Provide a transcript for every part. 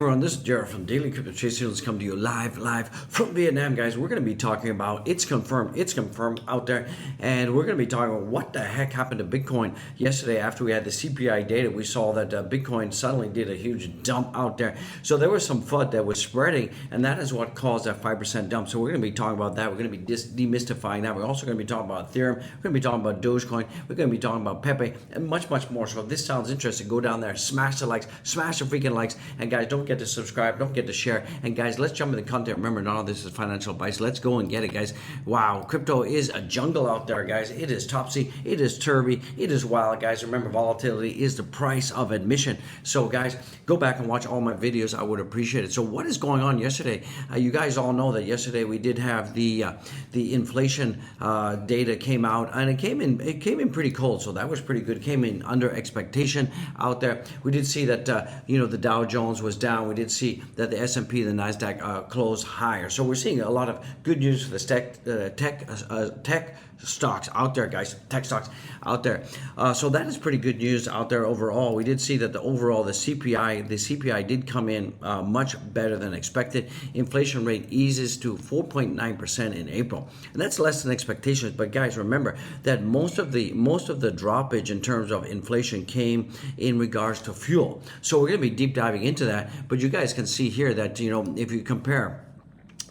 Everyone, this is Jared from Daily Crypto Tracer. Let's come to you live from Vietnam, guys. We're going to be talking about it's confirmed out there, and we're going to be talking about what the heck happened to Bitcoin yesterday after we had the CPI data. We saw that Bitcoin suddenly did a huge dump out there. So there was some FUD that was spreading, and that is what caused that 5% dump. So we're going to be talking about that. We're going to be demystifying that. We're also going to be talking about Ethereum. We're going to be talking about Dogecoin. We're going to be talking about Pepe, and much more. So if this sounds interesting, go down there, smash the likes, smash the freaking likes, and guys, don't forget to subscribe, don't forget to share. And guys, let's jump into the content. Remember, none of this is financial advice. Let's go and get it, guys. Wow, crypto is a jungle out there, guys. It is topsy, it is turvy, it is wild, guys. Remember, volatility is the price of admission. So guys, go back and watch all my videos. I would appreciate it. So what is going on yesterday? You guys all know that yesterday we did have the inflation data came out, and it came in pretty cold. So that was pretty good. Came in under expectation out there. We did see that the Dow Jones was down. We did see that the S&P, the Nasdaq closed higher. So we're seeing a lot of good news for the tech stocks out there, guys. Tech stocks out there. So that is pretty good news out there overall. We did see that the CPI did come in much better than expected. Inflation rate eases to 4.9% in April, and that's less than expectations. But guys, remember that most of the droppage in terms of inflation came in regards to fuel. So we're going to be deep diving into that. But you guys can see here that if you compare.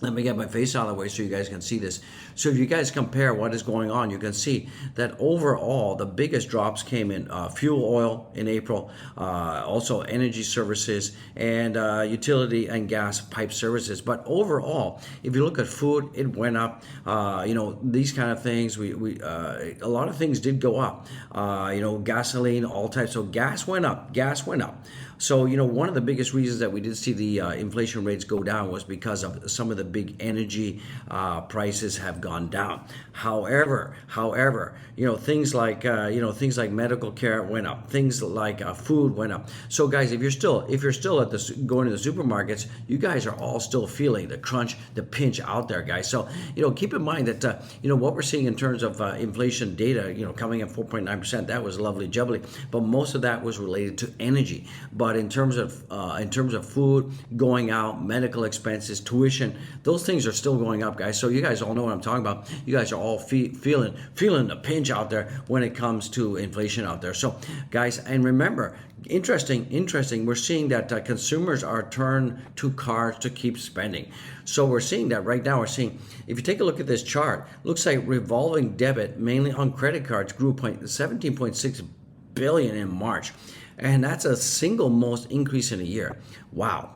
Let me get my face out of the way so you guys can see this. So if you guys compare what is going on, you can see that overall the biggest drops came in fuel oil in April, also energy services, and utility and gas pipe services. But overall, if you look at food, it went up. These kind of things, a lot of things did go up. Gasoline, all types. So gas went up. So, one of the biggest reasons that we did see the inflation rates go down was because of some of the big energy prices have gone down. However, things like medical care went up. Things like food went up. So, guys, if you're still at going to the supermarkets, you guys are all still feeling the crunch, the pinch out there, guys. So, keep in mind that what we're seeing in terms of inflation data, coming at 4.9%, that was lovely jubbly, but most of that was related to energy. But in terms of food going out, medical expenses, tuition, those things are still going up, guys. So you guys all know what I'm talking about. You guys are all feeling the pinch out there when it comes to inflation out there. So guys, and remember, interesting, we're seeing that consumers are turned to cards to keep spending. So we're seeing that right now. We're seeing, if you take a look at this chart, looks like revolving debit, mainly on credit cards, grew 17.6 billion in March. And that's a single most increase in a year. Wow.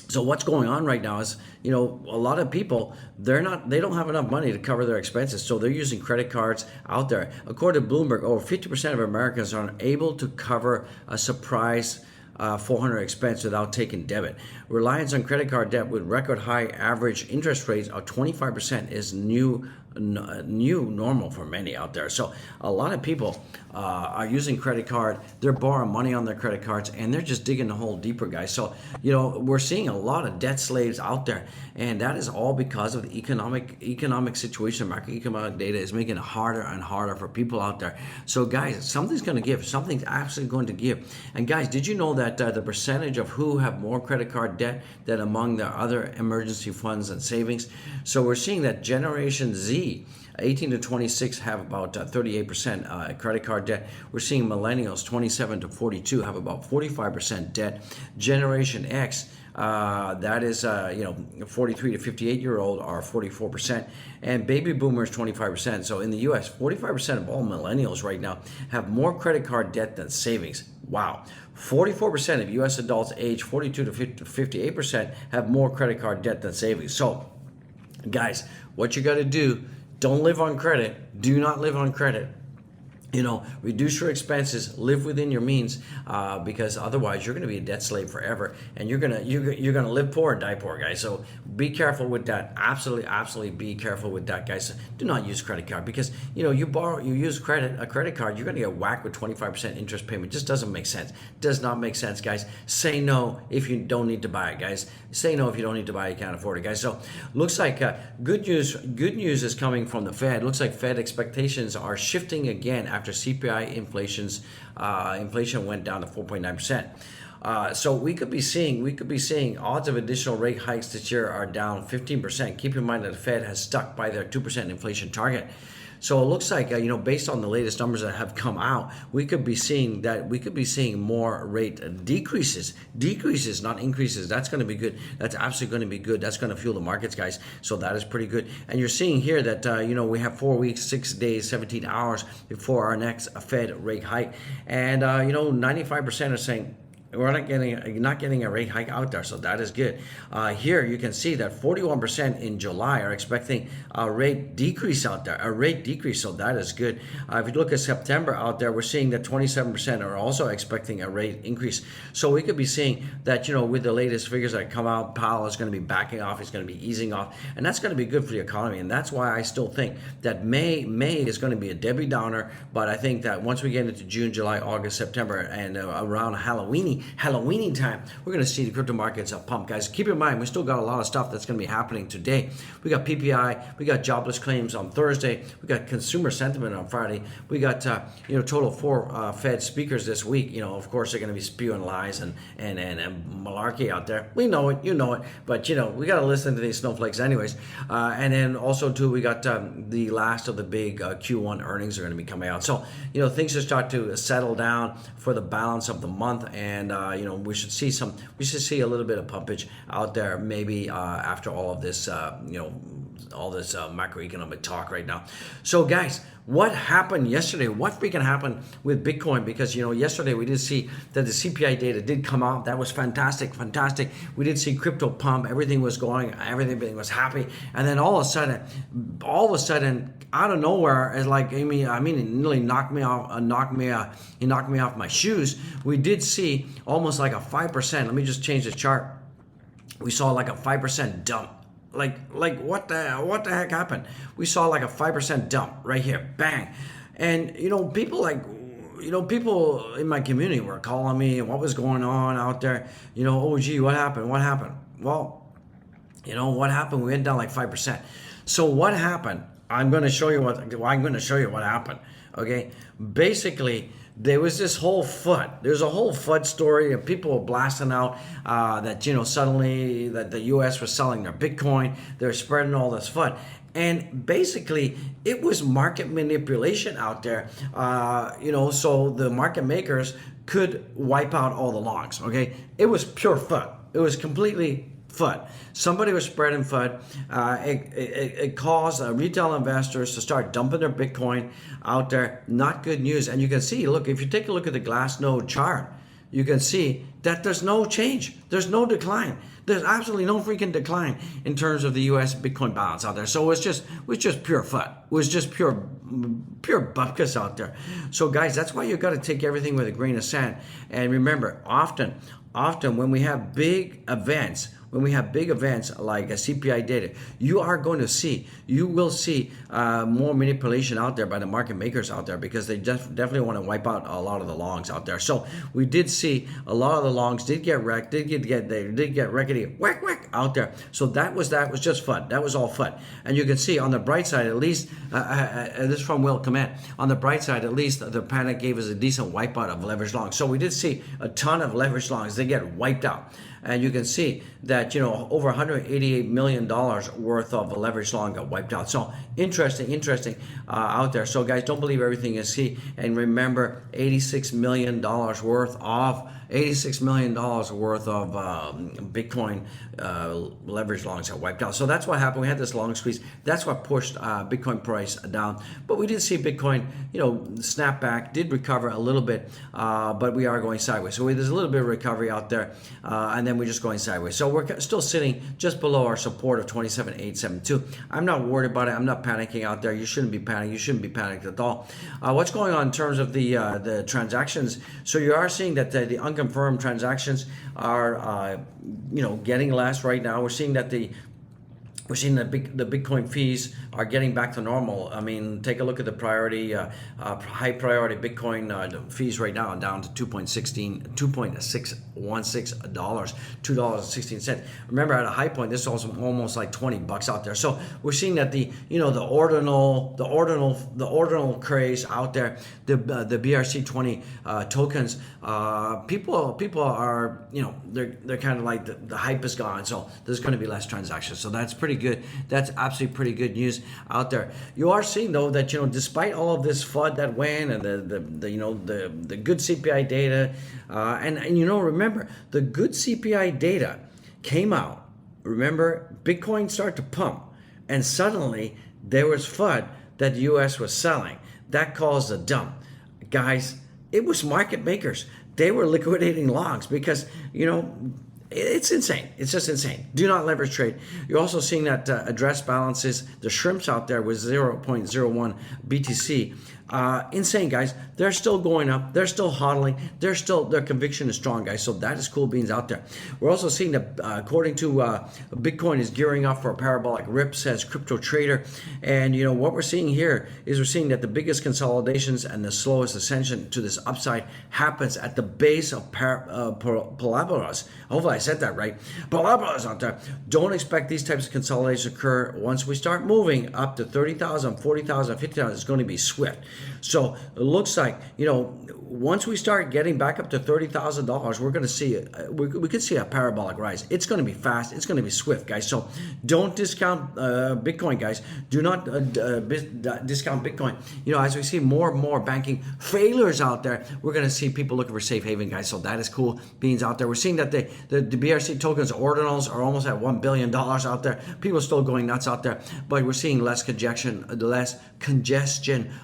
So what's going on right now is, a lot of people, they don't have enough money to cover their expenses. So they're using credit cards out there. According to Bloomberg, over 50% of Americans are unable to cover a surprise $400 expense without taking debit. Reliance on credit card debt with record high average interest rates of 25% is new normal for many out there. So a lot of people are using credit card. They're borrowing money on their credit cards, and they're just digging the hole deeper, guys. So we're seeing a lot of debt slaves out there, and that is all because of the economic situation. Macroeconomic data is making it harder and harder for people out there. So guys, something's going to give. Something's absolutely going to give. And guys, did you know that the percentage of who have more credit card debt than among the other emergency funds and savings? So we're seeing that Generation Z, 18 to 26, have about 38% credit card debt. We're seeing millennials, 27 to 42, have about 45% debt. Generation X, that is 43 to 58-year-old, are 44%, and baby boomers 25%. So in the U.S., 45% of all millennials right now have more credit card debt than savings. Wow. 44% of U.S. adults age 42 to 58% have more credit card debt than savings. So guys, what you got to do, don't live on credit. Do not live on credit. Reduce your expenses, live within your means, because otherwise you're going to be a debt slave forever, and you're gonna live poor and die poor, guys. So be careful with that. Absolutely be careful with that, guys. Do not use credit card, because you use a credit card, you're gonna get whacked with 25% interest payment. Just doesn't make sense. Does not make sense, guys. Say no if you don't need to buy it, guys. Say no if you don't need to buy it, you can't afford it, guys. So looks like good news is coming from the Fed. Looks like Fed expectations are shifting again after CPI inflation went down to 4.9%. So we could be seeing odds of additional rate hikes this year are down 15%. Keep in mind that the Fed has stuck by their 2% inflation target. So it looks like, based on the latest numbers that have come out, we could be seeing more rate decreases, not increases. That's going to be good. That's absolutely going to be good. That's going to fuel the markets, guys. So that is pretty good. And you're seeing here that, we have 4 weeks, 6 days, 17 hours before our next Fed rate hike. And, 95% are saying, we're not getting a rate hike out there, so that is good. Here you can see that 41% in July are expecting a rate decrease out there, so that is good. If you look at September out there, we're seeing that 27% are also expecting a rate increase. So we could be seeing that, with the latest figures that come out, Powell is going to be backing off, he's going to be easing off, and that's going to be good for the economy. And that's why I still think that May is going to be a Debbie Downer, but I think that once we get into June, July, August, September, and around Halloween time, we're going to see the crypto markets pump, guys. Keep in mind, we still got a lot of stuff that's going to be happening today. We got PPI, we got jobless claims on Thursday, we got consumer sentiment on Friday, we got total 4 Fed speakers this week. Of course they're going to be spewing lies and malarkey out there. We know it, but we got to listen to these snowflakes anyways. And then also too, we got the last of the big Q1 earnings are going to be coming out. So things should start to settle down for the balance of the month, and we should see a little bit of pumpage out there maybe after all of this all this macroeconomic talk right now. So guys, what happened yesterday? What freaking happened with Bitcoin? Because yesterday we did see that the CPI data did come out. That was fantastic. We did see crypto pump. Everything was going. Everything was happy. And then all of a sudden, out of nowhere, it's like it nearly knocked me off. He knocked me off my shoes. We did see almost like a 5%. Let me just change the chart. We saw like a 5% dump. Like what the heck happened? We saw like a 5% dump right here, bang. And people in my community were calling me, what was going on out there? Oh gee, what happened? Well, what happened? We went down like 5%. So what happened? I'm going to show you what happened. Okay, basically, there was this whole FUD. There's a whole FUD story of people blasting out that suddenly that the U.S. was selling their Bitcoin. They're spreading all this FUD, and basically it was market manipulation out there. So the market makers could wipe out all the longs. Okay, it was pure FUD. It was completely FUD. Somebody was spreading FUD. It caused retail investors to start dumping their Bitcoin out there. Not good news. And you can see, look, if you take a look at the Glassnode chart, you can see that there's no change. There's no decline. There's absolutely no freaking decline in terms of the U.S. Bitcoin balance out there. So it was just pure FUD. It was just pure bupkis out there. So guys, that's why you got to take everything with a grain of sand. And remember, often when we have big events like a CPI data, you will see more manipulation out there by the market makers out there, because they definitely want to wipe out a lot of the longs out there. So we did see a lot of the longs did get wrecked, they did get wreckety whack out there. So that was just FUD. That was all FUD. And you can see on the bright side, at least, this is from Will Command, on the bright side, at least the panic gave us a decent wipeout of leveraged longs. So we did see a ton of leveraged longs. They get wiped out. And you can see that, over $188 million worth of leverage long got wiped out. So interesting out there. So guys, don't believe everything you see. And remember, $86 million worth of Bitcoin leverage longs got wiped out. So that's what happened. We had this long squeeze. That's what pushed Bitcoin price down. But we did see Bitcoin, snap back, did recover a little bit, but we are going sideways. So there's a little bit of recovery out there, and then we're just going sideways. So we're still sitting just below our support of 27,872. I'm not worried about it. I'm not panicking out there. You shouldn't be panicking. You shouldn't be panicked at all. What's going on in terms of the transactions? So you are seeing that the unconfirmed transactions are getting less right now. We're seeing that the We're seeing the Bitcoin fees are getting back to normal. I mean, take a look at the high priority Bitcoin fees right now, down to $2.616, $2.16. Remember, at a high point, this was almost like $20 out there. So we're seeing that the ordinal craze out there, the BRC20 tokens, people are, they're kind of like the hype is gone. So there's going to be less transactions. So that's pretty good. That's absolutely pretty good news out there. You are seeing though that despite all of this FUD that went and the good CPI data, and remember, the good CPI data came out. Remember, Bitcoin started to pump, and suddenly there was FUD that the U.S. was selling. That caused a dump, guys. It was market makers. They were liquidating longs because it's insane. It's just insane. Do not leverage trade. You're also seeing that address balances, the shrimps out there with 0.01 BTC. Insane, guys. They're still going up. They're still hodling. Their conviction is strong, guys. So that is cool beans out there. We're also seeing that according to Bitcoin is gearing up for a parabolic rip, says Crypto Trader. And what we're seeing here is we're seeing that the biggest consolidations and the slowest ascension to this upside happens at the base of parabolas. Hopefully I said that right. Parabolas out there. Don't expect these types of consolidations to occur. Once we start moving up to 30,000, 40,000, 50,000, it's going to be swift. So it looks like, once we start getting back up to $30,000, we're going to see we could see a parabolic rise. It's going to be fast. It's going to be swift, guys. So don't discount Bitcoin, guys. Do not discount Bitcoin. As we see more and more banking failures out there, we're going to see people looking for safe haven, guys. So that is cool beans out there. We're seeing that the BRC tokens ordinals are almost at $1 billion out there. People are still going nuts out there, but we're seeing less congestion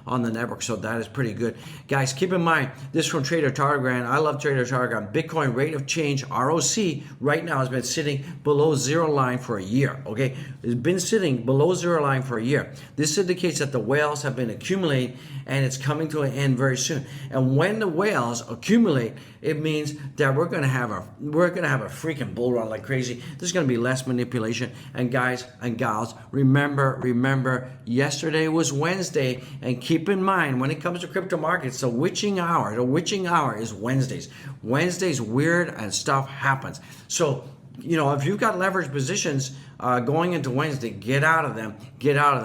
on the network. So that is pretty good, guys. Keep in mind, this from Trader Tardigrade. I love Trader Tardigrade. Bitcoin rate of change, ROC, right now has been sitting below zero line for a year. Okay, it's been sitting below zero line for a year. This indicates that the whales have been accumulating, and it's coming to an end very soon. And when the whales accumulate, it means that we're gonna have a freaking bull run like crazy. There's gonna be less manipulation. And guys and gals, remember, yesterday was Wednesday, and keep in mind, when it comes to crypto markets, the witching hour is Wednesdays. Wednesdays, weird and stuff happens. So if you've got leverage positions going into Wednesday, get out of them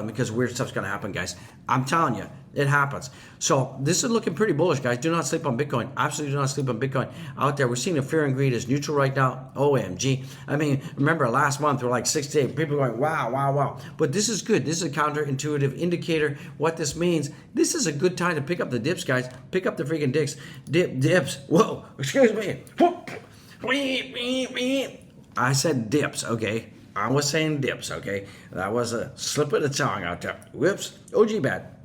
because weird stuff's going to happen, guys. I'm telling you, it happens. So this is looking pretty bullish, guys. Do not sleep on Bitcoin. Absolutely do not sleep on Bitcoin out there. We're seeing the fear and greed is neutral right now. OMG. I mean, remember last month, we're like 68. People going, wow. But this is good. This is a counterintuitive indicator. What this means, this is a good time to pick up the dips, guys. Pick up the freaking dips. Whoa, excuse me. I said dips, okay? I was saying dips, okay? That was a slip of the tongue out there. Whoops. OG bad.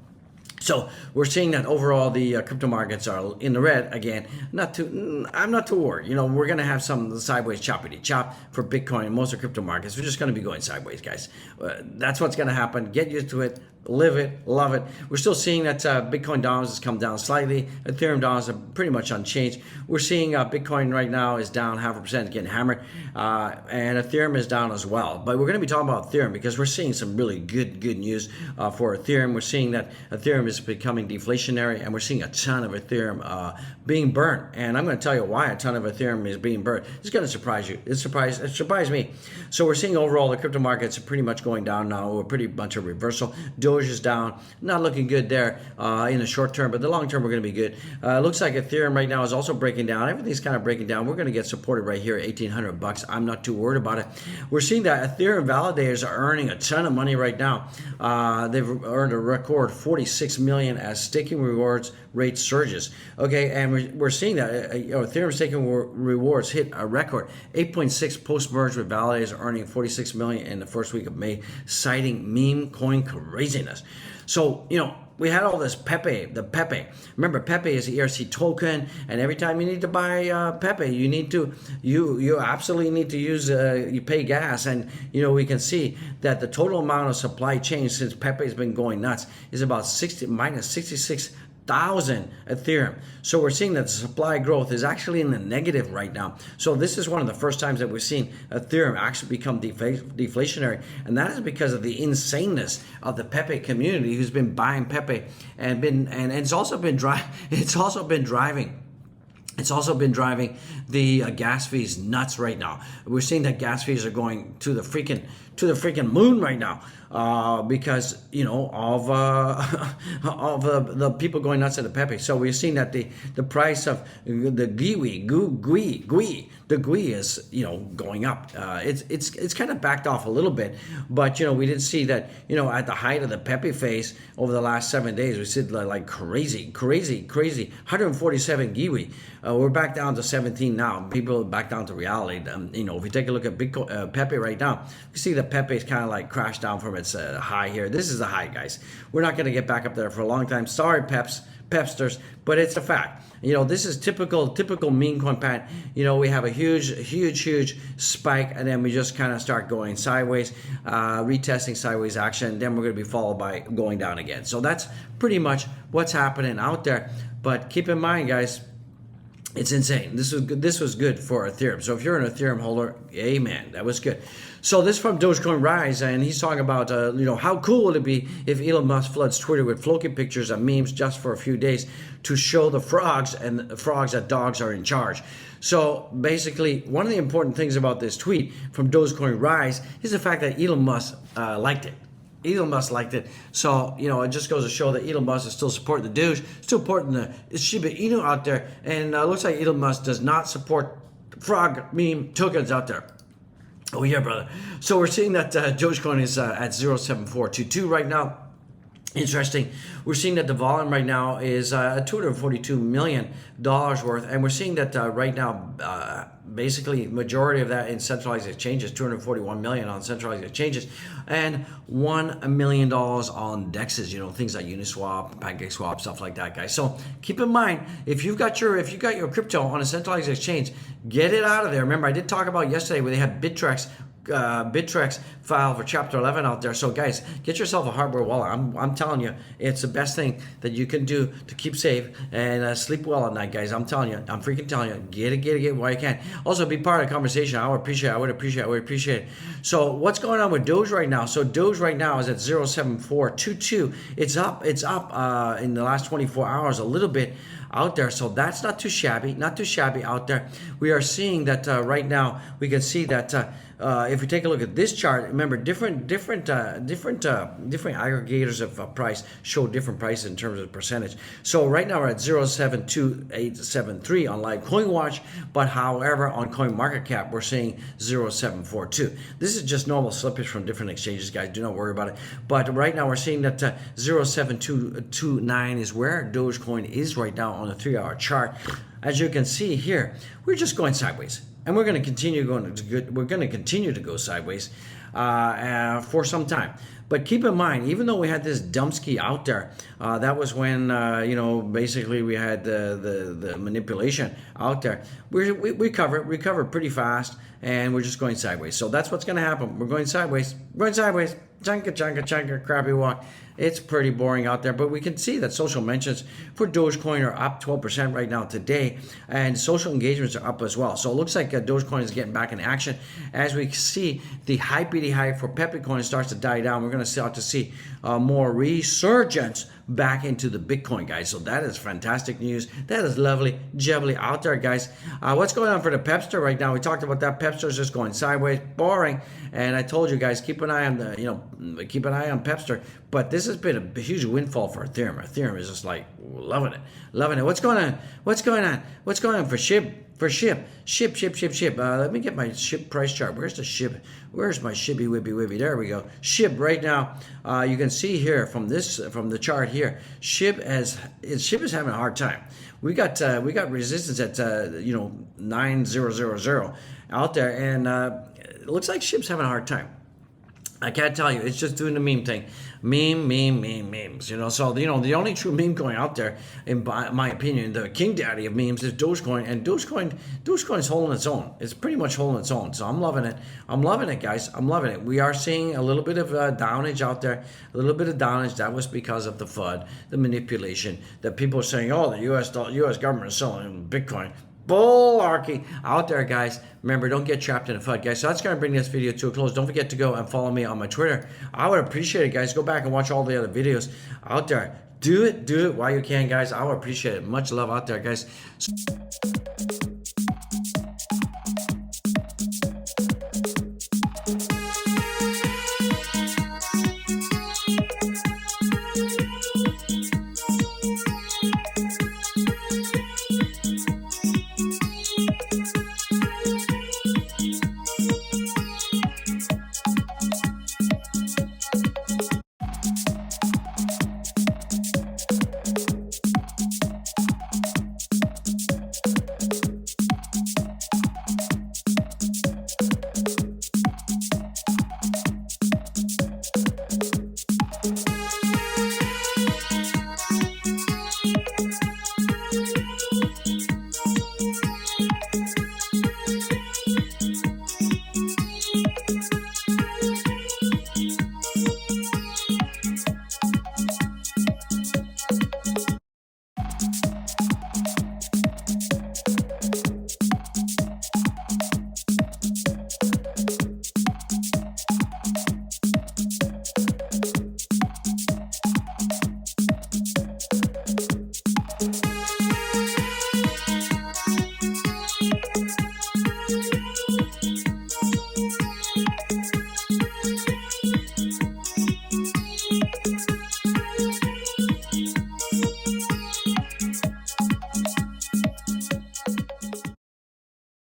So we're seeing that overall the crypto markets are in the red again. I'm not too worried. We're going to have some sideways choppity chop for Bitcoin and most of crypto markets. We're just going to be going sideways, guys. That's what's going to happen. Get used to it. Live it, love it. We're still seeing that Bitcoin dollars has come down slightly. Ethereum dollars are pretty much unchanged. We're seeing Bitcoin right now is down 0.5%, getting hammered, and Ethereum is down as well. But we're going to be talking about Ethereum because we're seeing some really good news for Ethereum. We're seeing that Ethereum is becoming deflationary, and we're seeing a ton of Ethereum being burnt. And I'm going to tell you why a ton of Ethereum is being burnt. It's going to surprise you. It surprised me. So we're seeing overall the crypto markets are pretty much going down now. We're pretty much a reversal. Doge is down, not looking good there in the short term, but the long term we're going to be good. Looks like Ethereum right now is also breaking down. Everything's kind of breaking down. We're going to get supported right here at $1,800. I'm not too worried about it. We're seeing that Ethereum validators are earning a ton of money right now. They've earned a record $46 million as staking rewards rate surges. Okay, and we're seeing that Ethereum staking rewards hit a record 8.6 post-merge, with validators earning $46 million in the first week of May, citing meme coin craziness. So, we had all this Pepe. Remember, Pepe is the ERC token, and every time you need to buy Pepe, you absolutely need to use, you pay gas. And, we can see that the total amount of supply chain since Pepe has been going nuts is about minus 66 Ethereum. So we're seeing that the supply growth is actually in the negative right now. So this is one of the first times that we've seen Ethereum actually become deflationary, and that is because of the insaneness of the Pepe community who's been buying Pepe and it's also been driving the gas fees nuts right now. We're seeing that gas fees are going to the freaking moon right now because of the people going nuts at the Pepe. So we're seeing that the price of the GUI is going up. It's kind of backed off a little bit, but we did see that at the height of the Pepe phase over the last 7 days, we said like crazy 147 GUI. We're back down to 17 now. People are back down to reality. If we take a look at Bitcoin, Pepe right now, you see that Pepe is kind of like crashed down from its high here. This is the high, guys. We're not going to get back up there for a long time. Sorry, Pepsters, but it's a fact. This is typical meme coin pattern. We have a huge spike, and then we just kind of start going sideways, retesting sideways action. Then we're going to be followed by going down again. So that's pretty much what's happening out there. But keep in mind, guys, it's insane. This was good for Ethereum. So if you're an Ethereum holder, amen, that was good. So this from Dogecoin Rise, and he's talking about how cool would it be if Elon Musk floods Twitter with floating pictures and memes just for a few days to show the frogs that dogs are in charge. So basically, one of the important things about this tweet from Dogecoin Rise is the fact that Elon Musk liked it. Elon Musk liked it. So, it just goes to show that Elon Musk is still supporting the Doge, still supporting the Shiba Inu out there. And looks like Elon Musk does not support frog meme tokens out there. Oh, yeah, brother. So we're seeing that Dogecoin is at 0.7422 right now. Interesting. We're seeing that the volume right now is $242 million worth, and we're seeing that right now, basically, majority of that in centralized exchanges, 241 million on centralized exchanges, and $1 million on dexes. Things like Uniswap, PancakeSwap, stuff like that, guys. So keep in mind, if you got your crypto on a centralized exchange, get it out of there. Remember, I did talk about yesterday where they had Bittrex file for Chapter 11 out there. So guys, get yourself a hardware wallet. I'm telling you, it's the best thing that you can do to keep safe and sleep well at night, guys. I'm freaking telling you, get it while you can. Also, be part of the conversation. I would appreciate it. So what's going on with Doge right now? So Doge right now is at 0.7422. It's up in the last 24 hours a little bit out there, so that's not too shabby out there. We are seeing that right now. We can see that if we take a look at this chart, remember different aggregators of price show different prices in terms of percentage. So right now we're at 0.72873 on Live Coin Watch, but however on CoinMarketCap we're seeing 0.742. This is just normal slippage from different exchanges, guys. Do not worry about it. But right now we're seeing that 0.7229 is where Dogecoin is right now on the 3-hour chart. As you can see here, we're just going sideways, and we're going to continue to go sideways for some time. But keep in mind, even though we had this dumpski out there, that was when basically we had the manipulation out there. We covered pretty fast, and we're just going sideways. So that's what's going to happen. We're going sideways. Chunka, crappy walk. It's pretty boring out there, but we can see that social mentions for Dogecoin are up 12% right now today, and social engagements are up as well. So it looks like Dogecoin is getting back in action. As we see the hype for Pepe coin starts to die down, we're going to start to see more resurgence back into the Bitcoin, guys. So that is fantastic news. That is lovely jubbly out there, guys. What's going on for the Pepster right now? We talked about that. Pepster is just going sideways, boring. And I told you guys, keep an eye on Pepster. But this has been a huge windfall for Ethereum. Ethereum is just like loving it. What's going on for SHIB? SHIB. Let me get my SHIB price chart. Where's the SHIB? Where's my SHIBby wibby? There we go. SHIB right now. You can see here from the chart here. SHIB is having a hard time. We got resistance at 9000 out there, and it looks like SHIB's having a hard time. I can't tell you. It's just doing the meme thing. Memes. So, the only true meme coin out there, in my opinion, the king daddy of memes is Dogecoin. And Dogecoin's holding its own. It's pretty much holding its own. So I'm loving it. I'm loving it, guys. I'm loving it. We are seeing a little bit of downage out there. A little bit of downage. That was because of the FUD, the manipulation. That people are saying, oh, the U.S. government is selling Bitcoin. Bullarchy out there, guys. Remember, don't get trapped in a FUD, guys. So that's going to bring this video to a close. Don't forget to go and follow me on my Twitter. I would appreciate it, guys. Go back and watch all the other videos out there. Do it while you can, guys. I would appreciate it. Much love out there, guys.